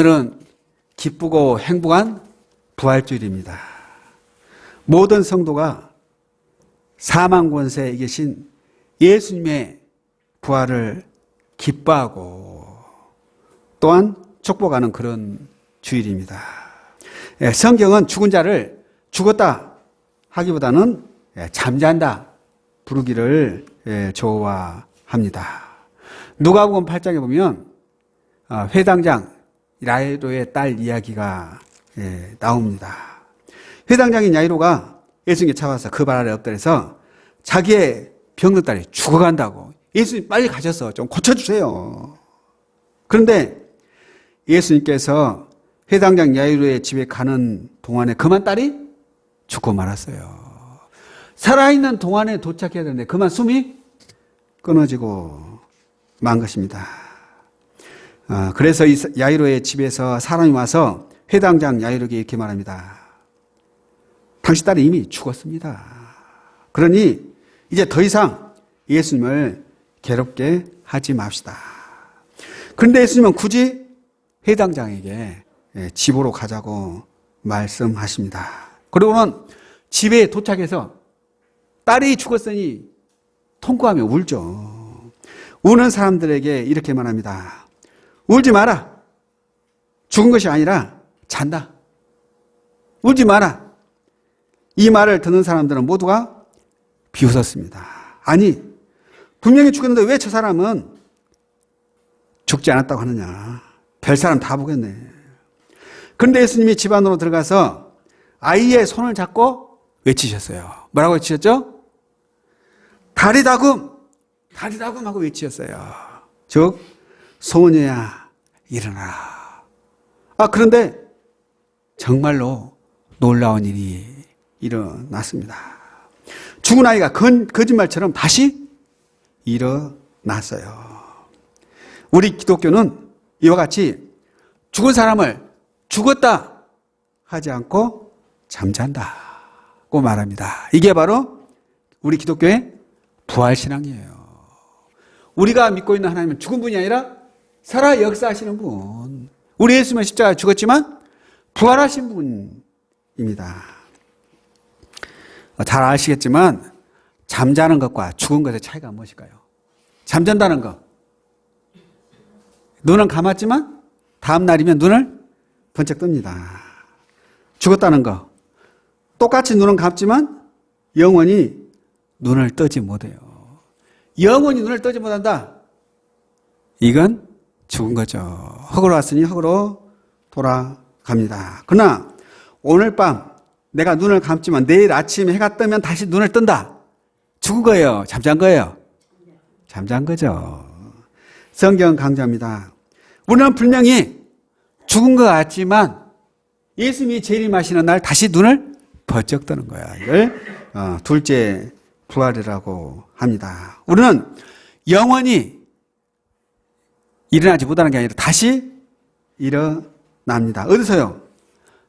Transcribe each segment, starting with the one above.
오늘은 기쁘고 행복한 부활주일입니다. 모든 성도가 사망 권세에 이기신 예수님의 부활을 기뻐하고 또한 축복하는 그런 주일입니다. 성경은 죽은 자를 죽었다 하기보다는 잠잔다 부르기를 좋아합니다. 누가복음 8장에 보면 회당장 야이로의 딸 이야기가 나옵니다. 회당장인 야이로가 예수님께 찾아와서 그 발 아래 엎드려서 자기의 병든 딸이 죽어간다고, 예수님 빨리 가셔서 좀 고쳐주세요. 그런데 예수님께서 회당장 야이로의 집에 가는 동안에 그만 딸이 죽고 말았어요. 살아있는 동안에 도착해야 되는데 그만 숨이 끊어지고 만 것입니다. 그래서 이 야이로의 집에서 사람이 와서 회당장 야이로에게 이렇게 말합니다. 당신 딸이 이미 죽었습니다. 그러니 이제 더 이상 예수님을 괴롭게 하지 맙시다. 그런데 예수님은 굳이 회당장에게 집으로 가자고 말씀하십니다. 그리고는 집에 도착해서 딸이 죽었으니 통곡하며 울죠. 우는 사람들에게 이렇게 말합니다. 울지 마라. 죽은 것이 아니라 잔다. 울지 마라. 이 말을 듣는 사람들은 모두가 비웃었습니다. 아니, 분명히 죽었는데 왜 저 사람은 죽지 않았다고 하느냐. 별 사람 다 보겠네. 그런데 예수님이 집 안으로 들어가서 아이의 손을 잡고 외치셨어요. 뭐라고 외치셨죠? 다리다금, 다리다금 하고 외치셨어요. 즉 소녀야 일어나라. 그런데 정말로 놀라운 일이 일어났습니다. 죽은 아이가 거짓말처럼 다시 일어났어요. 우리 기독교는 이와 같이 죽은 사람을 죽었다 하지 않고 잠잔다고 말합니다. 이게 바로 우리 기독교의 부활신앙이에요. 우리가 믿고 있는 하나님은 죽은 분이 아니라 살아 역사하시는 분. 우리 예수님은 십자가에 죽었지만 부활하신 분입니다. 잘 아시겠지만 잠자는 것과 죽은 것의 차이가 무엇일까요? 잠잔다는 것, 눈은 감았지만 다음 날이면 눈을 번쩍 뜹니다. 죽었다는 것, 똑같이 눈은 감지만 영원히 눈을 뜨지 못해요. 영원히 눈을 뜨지 못한다. 이건 죽은 거죠. 흙으로 왔으니 흙으로 돌아갑니다. 그러나 오늘 밤 내가 눈을 감지만 내일 아침 해가 뜨면 다시 눈을 뜬다. 죽은 거예요? 잠잔 거예요? 잠잔 거죠. 성경 강조합니다. 우리는 분명히 죽은 것 같지만 예수님이 재림하시는 날 다시 눈을 번쩍 뜨는 거야. 이걸 둘째 부활이라고 합니다. 우리는 영원히 일어나지 못하는 게 아니라 다시 일어납니다. 어디서요?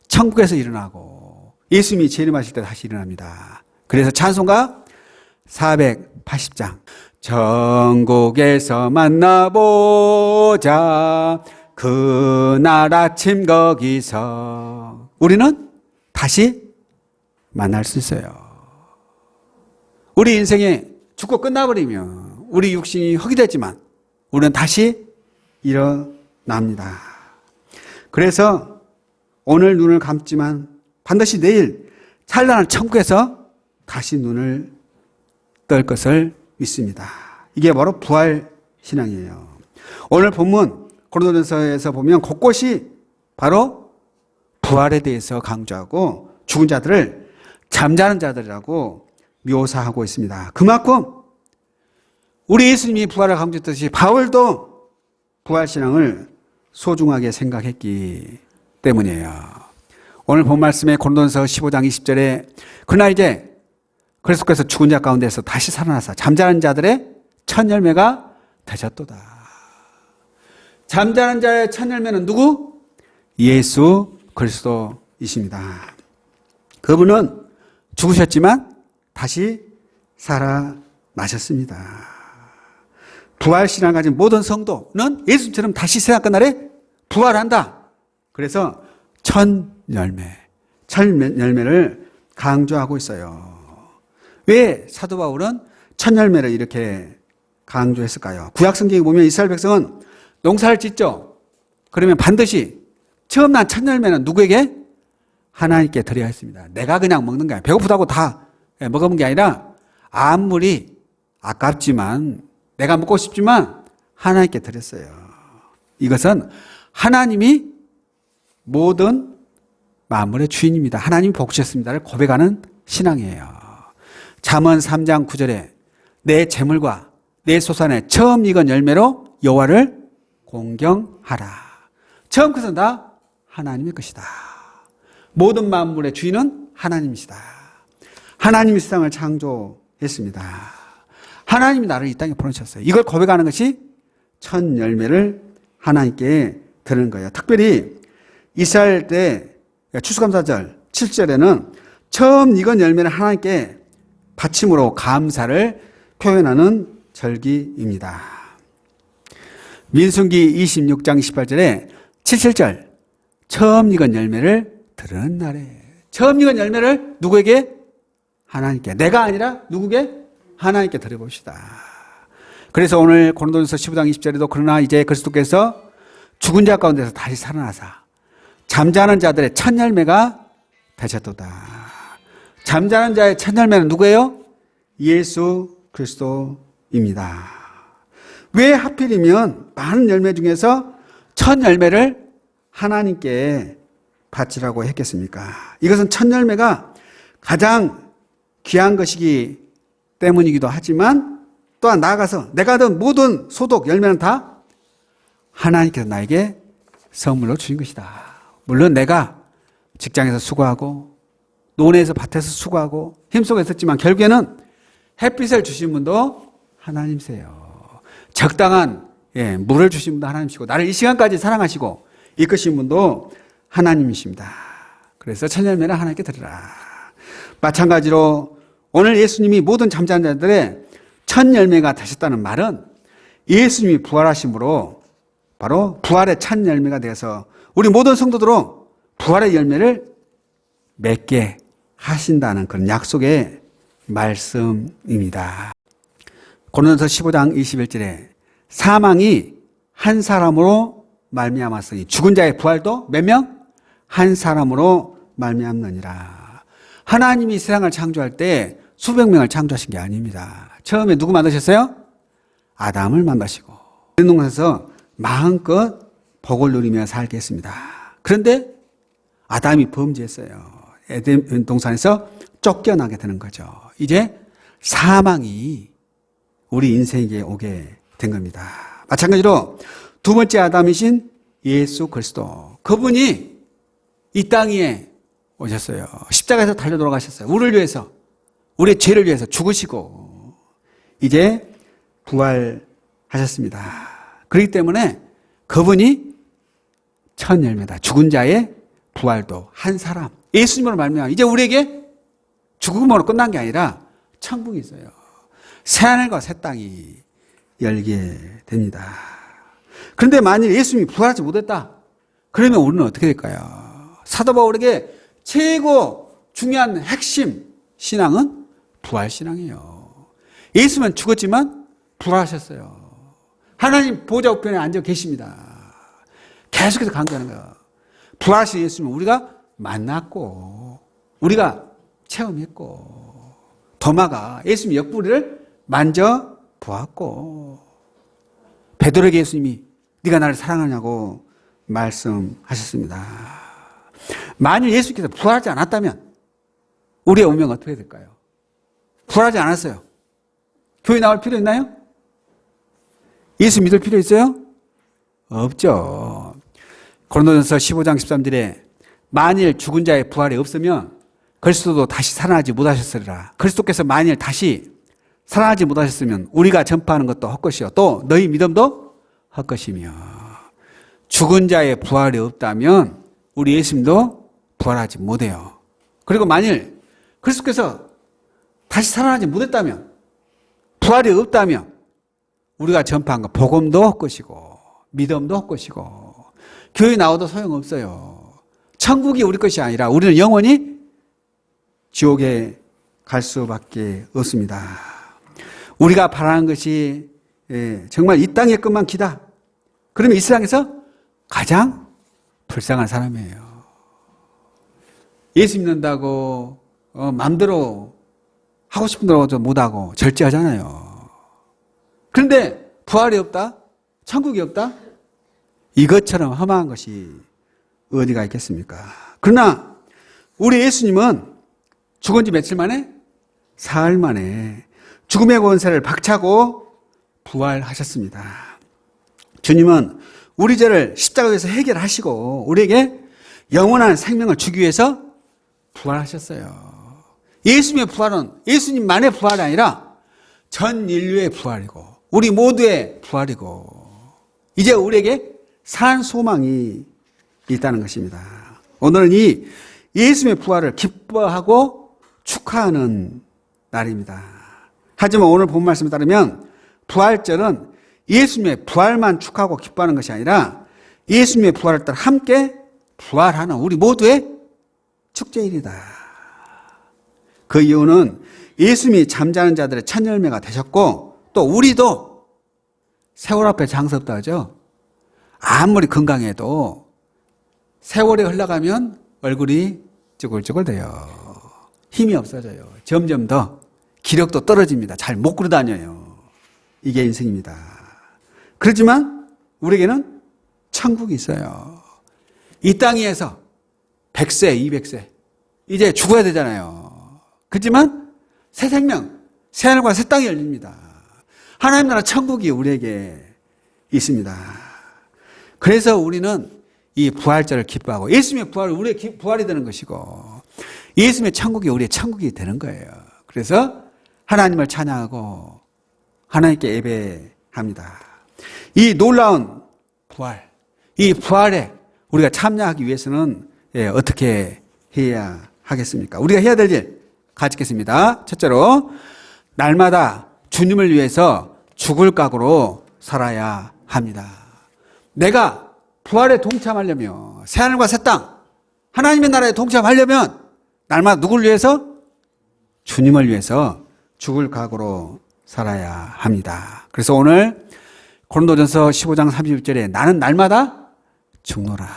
천국에서 일어나고 예수님이 재림하실 때 다시 일어납니다. 그래서 찬송가 480장 천국에서 만나보자 그날 아침 거기서 우리는 다시 만날 수 있어요. 우리 인생에 죽고 끝나버리면 우리 육신이 흙이 되지만 우리는 다시 일어납니다. 그래서 오늘 눈을 감지만 반드시 내일 찬란한 천국에서 다시 눈을 뜰 것을 믿습니다. 이게 바로 부활 신앙이에요. 오늘 본문 고린도전서에서 보면 곳곳이 바로 부활에 대해서 강조하고 죽은 자들을 잠자는 자들이라고 묘사하고 있습니다. 그만큼 우리 예수님이 부활을 강조했듯이 바울도 부활 신앙을 소중하게 생각했기 때문이에요. 오늘 본 말씀에 고린도전서 15장 20절에 그날 이제 그리스도께서 죽은 자 가운데서 다시 살아나사 잠자는 자들의 첫 열매가 되셨도다. 잠자는 자의 첫 열매는 누구? 예수 그리스도이십니다. 그분은 죽으셨지만 다시 살아나셨습니다. 부활신앙을 가진 모든 성도는 예수님처럼 다시 세상 끝날에 부활한다. 그래서 첫 열매를 강조하고 있어요. 왜 사도 바울은 첫 열매를 이렇게 강조했을까요? 구약 성경에 보면 이스라엘 백성은 농사를 짓죠. 그러면 반드시 처음 난 첫 열매는 누구에게? 하나님께 드려야 했습니다. 내가 그냥 먹는 게 아니라 배고프다고 다 먹어본 게 아니라 아무리 아깝지만 내가 먹고 싶지만 하나님께 드렸어요. 이것은 하나님이 모든 만물의 주인입니다. 하나님이 복주셨습니다를 고백하는 신앙이에요. 잠언 3장 9절에 내 재물과 내 소산의 처음 익은 열매로 여호와를 공경하라. 처음 것은 다 하나님의 것이다. 모든 만물의 주인은 하나님이시다. 하나님이 세상을 창조했습니다. 하나님이 나를 이 땅에 보내셨어요. 이걸 고백하는 것이 첫 열매를 하나님께 드리는 거예요. 특별히 이스라엘 때 추수감사절 7절에는 처음 익은 열매를 하나님께 바침으로 감사를 표현하는 절기입니다. 민수기 26장 18절에 77절 처음 익은 열매를 들은 날에 처음 익은 열매를 누구에게? 하나님께. 내가 아니라 누구에게? 하나님께 드려봅시다. 그래서 오늘 고린도전서 15장 20절에도 그러나 이제 그리스도께서 죽은 자 가운데서 다시 살아나사 잠자는 자들의 첫 열매가 되셨도다. 잠자는 자의 첫 열매는 누구예요? 예수 그리스도입니다. 왜 하필이면 많은 열매 중에서 첫 열매를 하나님께 바치라고 했겠습니까? 이것은 첫 열매가 가장 귀한 것이기 때문이기도 하지만 또한 나아가서 내가 얻은 모든 소득 열매는 다 하나님께서 나에게 선물로 주신 것이다. 물론 내가 직장에서 수고하고 논에서 밭에서 수고하고 힘쓰고 있었지만 결국에는 햇빛을 주신 분도 하나님이세요. 적당한 물을 주신 분도 하나님이시고 나를 이 시간까지 사랑하시고 이끄신 분도 하나님이십니다. 그래서 첫 열매를 하나님께 드리라. 마찬가지로 오늘 예수님이 모든 잠자는 자들의 첫 열매가 되셨다는 말은 예수님이 부활하심으로 바로 부활의 첫 열매가 되어서 우리 모든 성도들은 부활의 열매를 맺게 하신다는 그런 약속의 말씀입니다. 고린도서 15장 21절에 사망이 한 사람으로 말미암았으니 죽은 자의 부활도 몇 명? 한 사람으로 말미암느니라. 하나님이 세상을 창조할 때 수백 명을 창조하신 게 아닙니다. 처음에 누구 만드셨어요? 아담을 만드시고 에덴 동산에서 마음껏 복을 누리며 살게 했습니다. 그런데 아담이 범죄했어요. 에덴 동산에서 쫓겨나게 되는 거죠. 이제 사망이 우리 인생에게 오게 된 겁니다. 마찬가지로 두 번째 아담이신 예수 그리스도, 그분이 이 땅 위에 오셨어요. 십자가에서 달려 돌아가셨어요. 우리를 위해서, 우리의 죄를 위해서 죽으시고 이제 부활하셨습니다. 그렇기 때문에 그분이 첫 열매다. 죽은 자의 부활도 한 사람, 예수님으로 말미암아 이제 우리에게 죽음으로 끝난 게 아니라 천국이 있어요. 새하늘과 새 땅이 열게 됩니다. 그런데 만일 예수님이 부활하지 못했다, 그러면 우리는 어떻게 될까요? 사도 바울에게 최고 중요한 핵심 신앙은 부활신앙이에요. 예수님은 죽었지만 부활하셨어요. 하나님 보좌 우편에 앉아 계십니다. 계속해서 강조하는 거예요. 부활하신 예수님은 우리가 만났고 우리가 체험했고 도마가 예수님 옆구리를 만져보았고 베드로에게 예수님이 네가 나를 사랑하냐고 말씀하셨습니다. 만일 예수께서 부활하지 않았다면 우리의 운명은 어떻게 될까요? 부활하지 않았어요. 교회 나올 필요 있나요? 예수 믿을 필요 있어요? 없죠. 고린도전서 15장 13절에 만일 죽은 자의 부활이 없으면 그리스도도 다시 살아나지 못하셨으리라. 그리스도께서 만일 다시 살아나지 못하셨으면 우리가 전파하는 것도 헛것이요 또 너희 믿음도 헛것이며, 죽은 자의 부활이 없다면 우리 예수님도 부활하지 못해요. 그리고 만일 그리스도께서 다시 살아나지 못했다면, 부활이 없다면 우리가 전파한 것 복음도 헛것이고 믿음도 헛것이고 교회 나와도 소용없어요. 천국이 우리 것이 아니라 우리는 영원히 지옥에 갈 수밖에 없습니다. 우리가 바라는 것이 정말 이 땅의 것만 기다. 그러면 이 세상에서 가장 불쌍한 사람이에요. 예수 믿는다고 마음대로 하고 싶은 대로 못하고 절제하잖아요. 그런데 부활이 없다? 천국이 없다? 이것처럼 험한 것이 어디가 있겠습니까? 그러나 우리 예수님은 죽은 지 며칠 만에? 사흘 만에 죽음의 권세를 박차고 부활하셨습니다. 주님은 우리 죄를 십자가에서 해결하시고 우리에게 영원한 생명을 주기 위해서 부활하셨어요. 예수님의 부활은 예수님만의 부활이 아니라 전 인류의 부활이고 우리 모두의 부활이고 이제 우리에게 산 소망이 있다는 것입니다. 오늘은 이 예수님의 부활을 기뻐하고 축하하는 날입니다. 하지만 오늘 본 말씀에 따르면 부활절은 예수님의 부활만 축하하고 기뻐하는 것이 아니라 예수님의 부활을 따라 함께 부활하는 우리 모두의 축제일이다. 그 이유는 예수님이 잠자는 자들의 첫 열매가 되셨고 또 우리도 세월 앞에 장사 없다 하죠. 아무리 건강해도 세월이 흘러가면 얼굴이 쭈글쭈글 돼요. 힘이 없어져요. 점점 더 기력도 떨어집니다. 잘 못 걸어 다녀요. 이게 인생입니다. 그렇지만 우리에게는 천국이 있어요. 이 땅 위에서 100세, 200세 이제 죽어야 되잖아요. 그렇지만 새 생명, 새 하늘과 새 땅이 열립니다. 하나님 나라 천국이 우리에게 있습니다. 그래서 우리는 이 부활절을 기뻐하고 예수님의 부활은 우리의 부활이 되는 것이고 예수님의 천국이 우리의 천국이 되는 거예요. 그래서 하나님을 찬양하고 하나님께 예배합니다. 이 놀라운 부활, 이 부활에 우리가 참여하기 위해서는 어떻게 해야 하겠습니까? 우리가 해야 될 일 같이 읽겠습니다. 첫째로 날마다 주님을 위해서 죽을 각오로 살아야 합니다. 내가 부활에 동참하려면 새하늘과 새 땅, 하나님의 나라에 동참하려면 날마다 누구를 위해서? 주님을 위해서 죽을 각오로 살아야 합니다. 그래서 오늘 고린도전서 15장 31절에 나는 날마다 죽노라.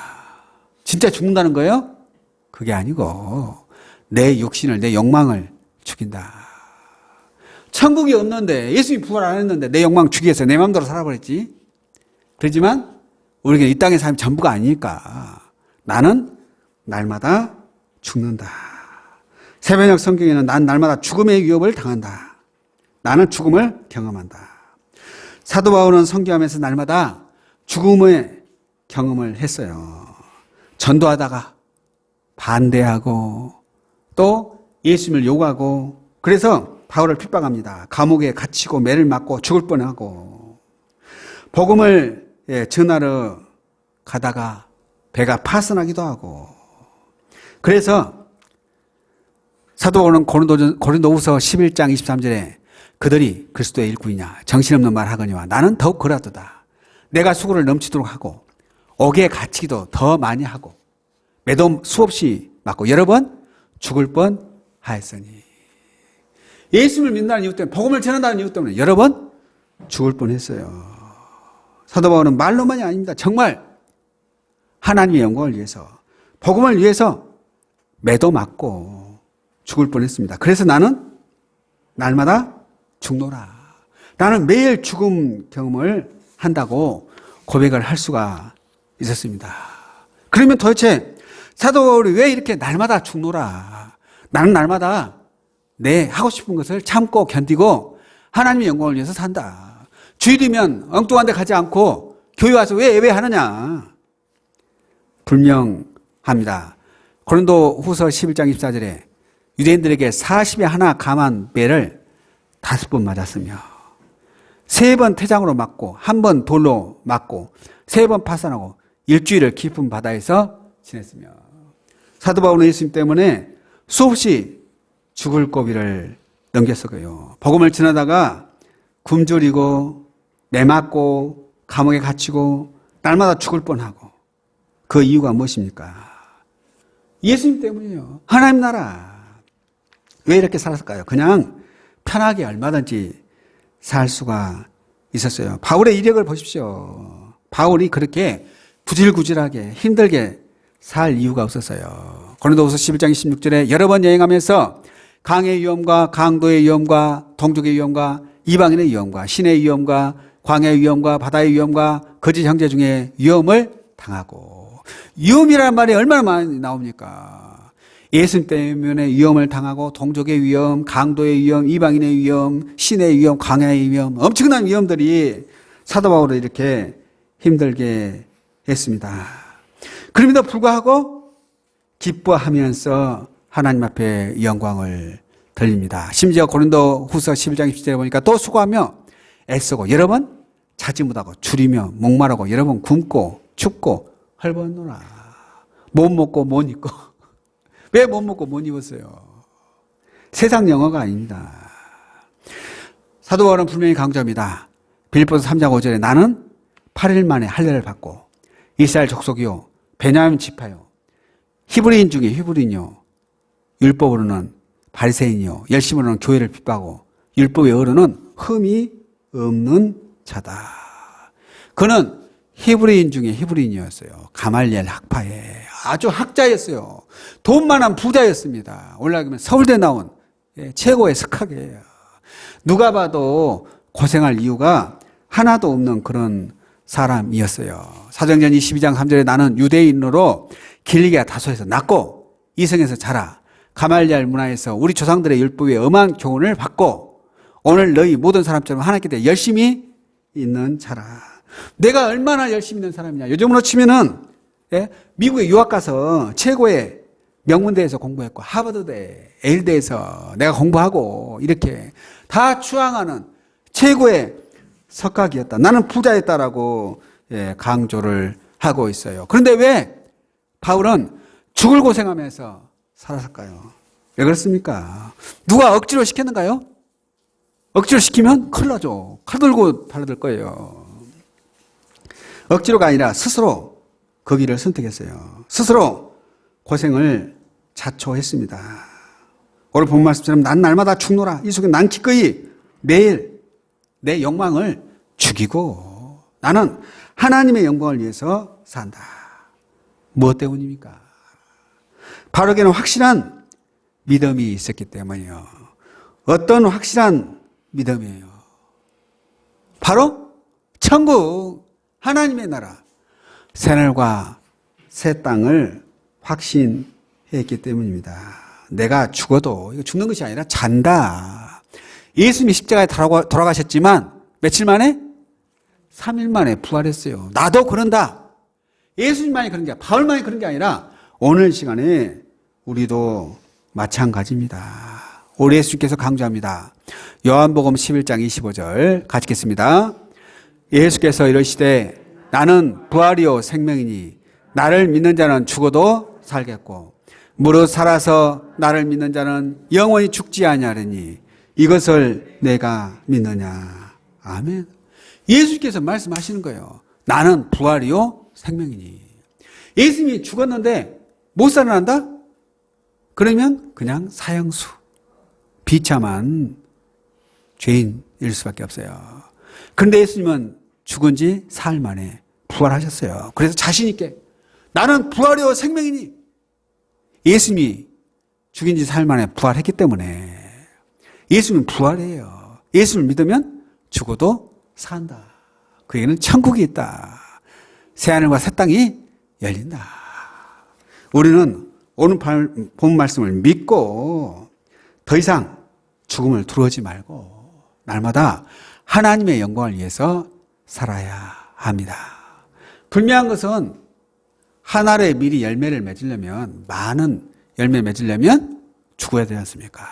진짜 죽는다는 거예요? 그게 아니고 내 육신을, 내 욕망을 죽인다. 천국이 없는데 예수님이 부활 안 했는데 내 욕망 죽이기 위해서 내 마음대로 살아버렸지. 그렇지만 우리에게 이 땅의 삶이 전부가 아니니까 나는 날마다 죽는다. 새벽녘 성경에는 난 날마다 죽음의 위협을 당한다. 나는 죽음을 경험한다. 사도 바울은 선교하면서 날마다 죽음의 경험을 했어요. 전도하다가 반대하고 또 예수님을 욕하고 그래서 바울을 핍박합니다. 감옥에 갇히고 매를 맞고 죽을 뻔하고 복음을 전하러 가다가 배가 파손하기도 하고 그래서 사도 바울은 고린도후서 11장 23절에 그들이 그리스도의 일꾼이냐 정신없는 말 하거니와 나는 더욱 그러하도다. 내가 수고를 넘치도록 하고 옥에 갇히기도 더 많이 하고 매도 수없이 맞고 여러 번 죽을 뻔하였으니 예수님을 믿는다는 이유 때문에 복음을 전한다는 이유 때문에 여러 번 죽을 뻔했어요. 사도 바울은 말로만이 아닙니다. 정말 하나님의 영광을 위해서 복음을 위해서 매도 맞고 죽을 뻔했습니다. 그래서 나는 날마다 죽노라. 나는 매일 죽음 경험을 한다고 고백을 할 수가 있었습니다. 그러면 도대체 사도 바울이 왜 이렇게 날마다 죽노라. 나는 날마다 내 하고 싶은 것을 참고 견디고 하나님의 영광을 위해서 산다. 주일이면 엉뚱한 데 가지 않고 교회 와서 왜 예배하느냐. 분명합니다. 고린도 후서 11장 24절에 유대인들에게 40에 하나 감한 배를 5번 맞았으며 3번 태장으로 맞고 1번 돌로 맞고 3번 파산하고 일주일을 깊은 바다에서 지냈으며 사도 바울은 예수님 때문에 수없이 죽을 고비를 넘겼어요. 복음을 전하다가 굶주리고 매맞고 감옥에 갇히고 날마다 죽을 뻔하고 그 이유가 무엇입니까? 예수님 때문이에요. 하나님 나라. 왜 이렇게 살았을까요? 그냥 편하게 얼마든지 살 수가 있었어요. 바울의 이력을 보십시오. 바울이 그렇게 구질구질하게 힘들게 살 이유가 없었어요. 고린도후서 11장 16절에 여러 번 여행하면서 강의 위험과 강도의 위험과 동족의 위험과 이방인의 위험과 신의 위험과 광야의 위험과 바다의 위험과 거짓 형제 중에 위험을 당하고, 위험이라는 말이 얼마나 많이 나옵니까? 예수님 때문에 위험을 당하고 동족의 위험, 강도의 위험, 이방인의 위험, 신의 위험, 광야의 위험, 엄청난 위험들이 사도 바울을 이렇게 힘들게 했습니다. 그럼에도 불구하고 기뻐하면서 하나님 앞에 영광을 돌립니다. 심지어 고린도후서 11장 20절에 보니까 또 수고하며 애쓰고 여러 번 자지 못하고 줄이며 목마르고 여러 번 굶고 춥고 헐벗노라. 못 먹고 못 입고. 왜 못 먹고 못 입었어요? 세상 영어가 아닙니다. 사도 바울은 분명히 강조합니다. 빌립보서 3장 5절에 나는 8일 만에 할례를 받고 이스라엘 족속이요 베냐민 지파요 히브리인 중에 히브리인요 율법으로는 바리새인이요 열심으로는 교회를 핍박하고 율법의 어로는 흠이 없는 자다. 그는 히브리인 중에 히브리인이었어요. 가말리엘 학파에 아주 학자였어요. 돈 많은 부자였습니다. 올라가면 서울대 나온 최고의 석학이에요. 누가 봐도 고생할 이유가 하나도 없는 그런 사람이었어요. 사도행전 22장 3절에 나는 유대인으로 길리기아 다소에서 낳고 이성에서 자라 가말리엘 문화에서 우리 조상들의 율법에 엄한 교훈을 받고 오늘 너희 모든 사람처럼 하나님께 대해 열심히 있는 자라. 내가 얼마나 열심히 있는 사람이냐. 요즘으로 치면은 미국에 유학 가서 최고의 명문대에서 공부했고 하버드대, 에일대에서 내가 공부하고 이렇게 다 추앙하는 최고의 석학이었다. 나는 부자였다라고 강조를 하고 있어요. 그런데 왜 바울은 죽을 고생하면서 살았을까요? 왜 그렇습니까? 누가 억지로 시켰는가요? 억지로 시키면 큰일 나죠. 칼 들고 달려들 거예요. 억지로가 아니라 스스로 그 길을 선택했어요. 스스로 고생을 자초했습니다. 오늘 본 말씀처럼 난 날마다 죽노라. 이 속에 난 기꺼이 매일 내 욕망을 죽이고 나는 하나님의 영광을 위해서 산다. 무엇 때문입니까? 바로에게는 확실한 믿음이 있었기 때문이요. 어떤 확실한 믿음이에요? 바로 천국, 하나님의 나라, 새하늘과 새 땅을 확신했기 때문입니다. 내가 죽어도 이거 죽는 것이 아니라 잔다. 예수님이 십자가에 돌아가셨지만 며칠 만에? 3일 만에 부활했어요. 나도 그런다. 예수님만이 그런 게 아니라 바울만이 그런 게 아니라 오늘 시간에 우리도 마찬가지입니다. 우리 예수님께서 강조합니다. 요한복음 11장 25절 같이 읽겠습니다. 예수께서 이르시되 나는 부활이요 생명이니 나를 믿는 자는 죽어도 살겠고 무릇 살아서 나를 믿는 자는 영원히 죽지 아니하리니 이것을 내가 믿느냐. 아멘. 예수께서 말씀하시는 거예요. 나는 부활이요 생명이니. 예수님이 죽었는데 못 살아난다? 그러면 그냥 사형수, 비참한 죄인일 수밖에 없어요. 그런데 예수님은 죽은 지 사흘 만에 부활하셨어요. 그래서 자신 있게 나는 부활이요 생명이니. 예수님이 죽인 지 사흘 만에 부활했기 때문에 예수님은 부활이에요. 예수님을 믿으면 죽어도 산다. 그에게는 천국이 있다. 새하늘과 새 땅이 열린다. 우리는 오늘 본 말씀을 믿고 더 이상 죽음을 두려워하지 말고 날마다 하나님의 영광을 위해서 살아야 합니다. 분명한 것은 한 알의 밀이 열매를 맺으려면 많은 열매 맺으려면 죽어야 되지 않습니까?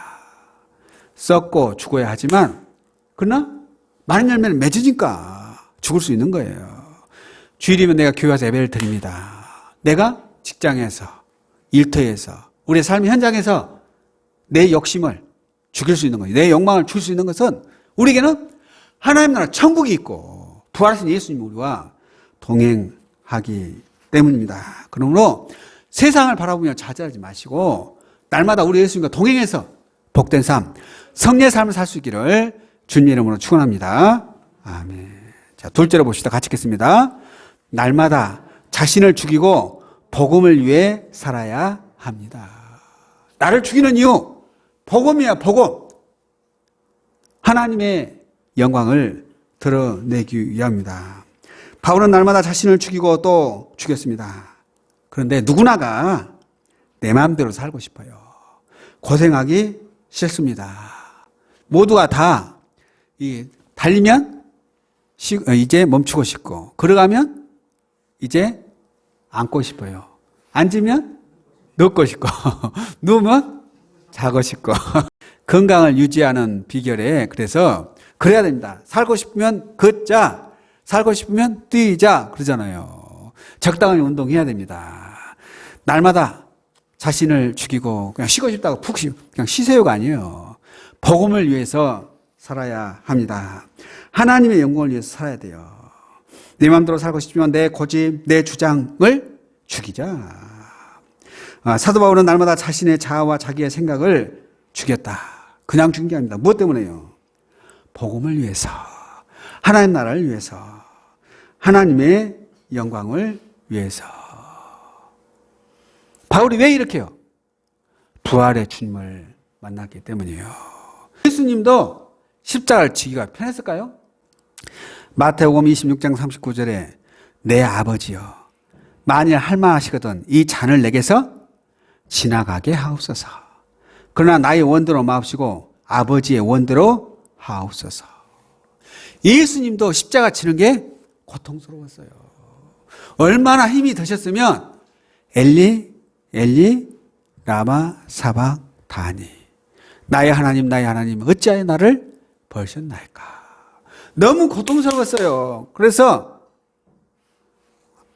썩고 죽어야 하지만 그러나 많은 열매를 맺으니까 죽을 수 있는 거예요. 주일이면 내가 교회 와서 예배를 드립니다. 내가 직장에서 일터에서 우리의 삶의 현장에서 내 욕심을 죽일 수 있는 거예요. 내 욕망을 줄 수 있는 것은 우리에게는 하나님 나라 천국이 있고 부활하신 예수님이 우리와 동행하기 때문입니다. 그러므로 세상을 바라보며 좌절하지 마시고 날마다 우리 예수님과 동행해서 복된 삶, 성례의 삶을 살 수 있기를 주님 이름으로 축원합니다. 아멘. 자, 둘째로 봅시다. 같이 읽겠습니다. 날마다 자신을 죽이고 복음을 위해 살아야 합니다. 나를 죽이는 이유, 복음이야, 복음. 하나님의 영광을 드러내기 위함입니다. 바울은 날마다 자신을 죽이고 또 죽였습니다. 그런데 누구나가 내 마음대로 살고 싶어요. 고생하기 싫습니다. 모두가 다 달리면 이제 멈추고 싶고, 걸어가면 이제 앉고 싶어요. 앉으면 눕고 싶고, 누우면 자고 싶고. 건강을 유지하는 비결에 그래서 그래야 됩니다. 살고 싶으면 걷자, 살고 싶으면 뛰자 그러잖아요. 적당히 운동해야 됩니다. 날마다 자신을 죽이고 그냥 쉬고 싶다고 푹 그냥 쉬세요가 아니에요. 복음을 위해서 살아야 합니다. 하나님의 영광을 위해서 살아야 돼요. 내 마음대로 살고 싶지만 내 고집, 내 주장을 죽이자. 사도 바울은 날마다 자신의 자아와 자기의 생각을 죽였다. 그냥 죽인 게 아닙니다. 무엇 때문에요? 복음을 위해서, 하나님 나라를 위해서, 하나님의 영광을 위해서. 바울이 왜 이렇게 해요? 부활의 주님을 만났기 때문이에요. 예수님도 십자가를 지기가 편했을까요? 마태복음 26장 39절에 내 아버지여 만일 할만하시거든 이 잔을 내게서 지나가게 하옵소서. 그러나 나의 원대로 마옵시고 아버지의 원대로 하옵소서. 예수님도 십자가 치는 게 고통스러웠어요. 얼마나 힘이 드셨으면 엘리 엘리 라마 사박다니 나의 하나님 어찌하여 나를 버리셨나이까. 너무 고통스러웠어요. 그래서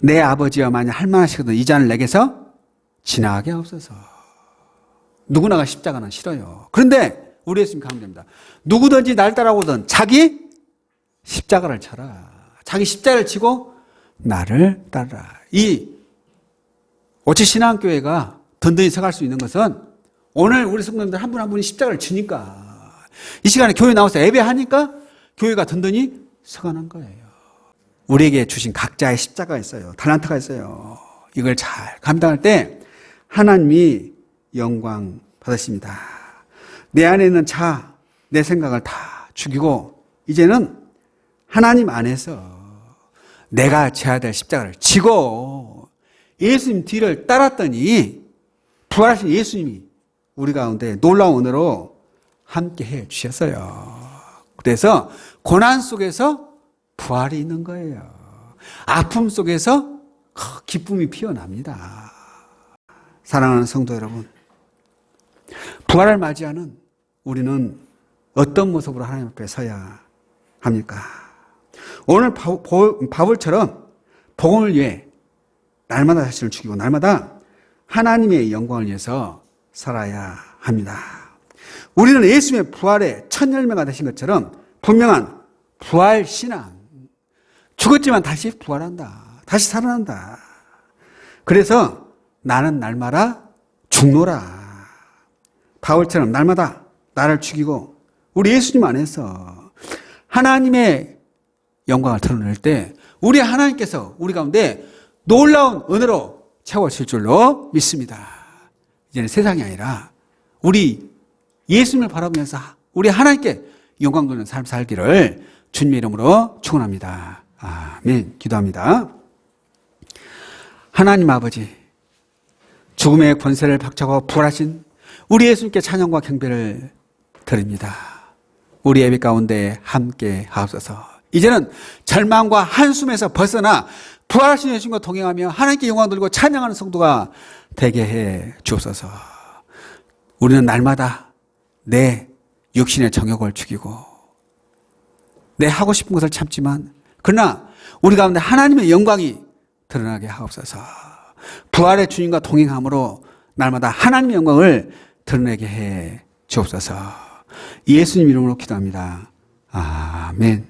내 아버지여 만약 할만하시거든 이 잔을 내게서 지나가게 하옵소서. 누구나가 십자가는 싫어요. 그런데 우리 예수님 가면 됩니다. 누구든지 날 따라오든 자기 십자가를 쳐라. 자기 십자가를 치고 나를 따르라. 이 오치 신앙교회가 든든히 서갈 수 있는 것은 오늘 우리 성도님들 한 분 한 분이 십자가를 지니까, 이 시간에 교회 나와서 예배하니까 교회가 든든히 서가는 거예요. 우리에게 주신 각자의 십자가가 있어요. 달란트가 있어요. 이걸 잘 감당할 때 하나님이 영광 받으십니다. 내 안에 있는 자, 내 생각을 다 죽이고 이제는 하나님 안에서 내가 져야 될 십자가를 지고 예수님 뒤를 따랐더니 부활하신 예수님이 우리 가운데 놀라운 은혜로 함께 해 주셨어요. 그래서 고난 속에서 부활이 있는 거예요. 아픔 속에서 기쁨이 피어납니다. 사랑하는 성도 여러분, 부활을 맞이하는 우리는 어떤 모습으로 하나님 앞에 서야 합니까? 오늘 바울처럼 복음을 위해 날마다 자신을 죽이고 날마다 하나님의 영광을 위해서 살아야 합니다. 우리는 예수님의 부활의 첫 열매가 되신 것처럼 분명한 부활 신앙, 죽었지만 다시 부활한다, 다시 살아난다. 그래서 나는 날마다 죽노라. 바울처럼 날마다 나를 죽이고 우리 예수님 안에서 하나님의 영광을 드러낼 때 우리 하나님께서 우리 가운데 놀라운 은혜로 채워질 줄로 믿습니다. 이제는 세상이 아니라 우리 예수님을 바라보면서 우리 하나님께 영광 돌리는 삶 살기를 주님의 이름으로 축원합니다. 아멘. 기도합니다. 하나님 아버지, 죽음의 권세를 박차고 부활하신 우리 예수님께 찬양과 경배를 드립니다. 우리 예배 가운데 함께 하옵소서. 이제는 절망과 한숨에서 벗어나 부활하신 예수님과 동행하며 하나님께 영광 돌리고 찬양하는 성도가 되게 해 주옵소서. 우리는 날마다 내 육신의 정욕을 죽이고 내 하고 싶은 것을 참지만 그러나 우리 가운데 하나님의 영광이 드러나게 하옵소서. 부활의 주님과 동행함으로 날마다 하나님의 영광을 드러내게 해 주옵소서. 예수님 이름으로 기도합니다. 아멘.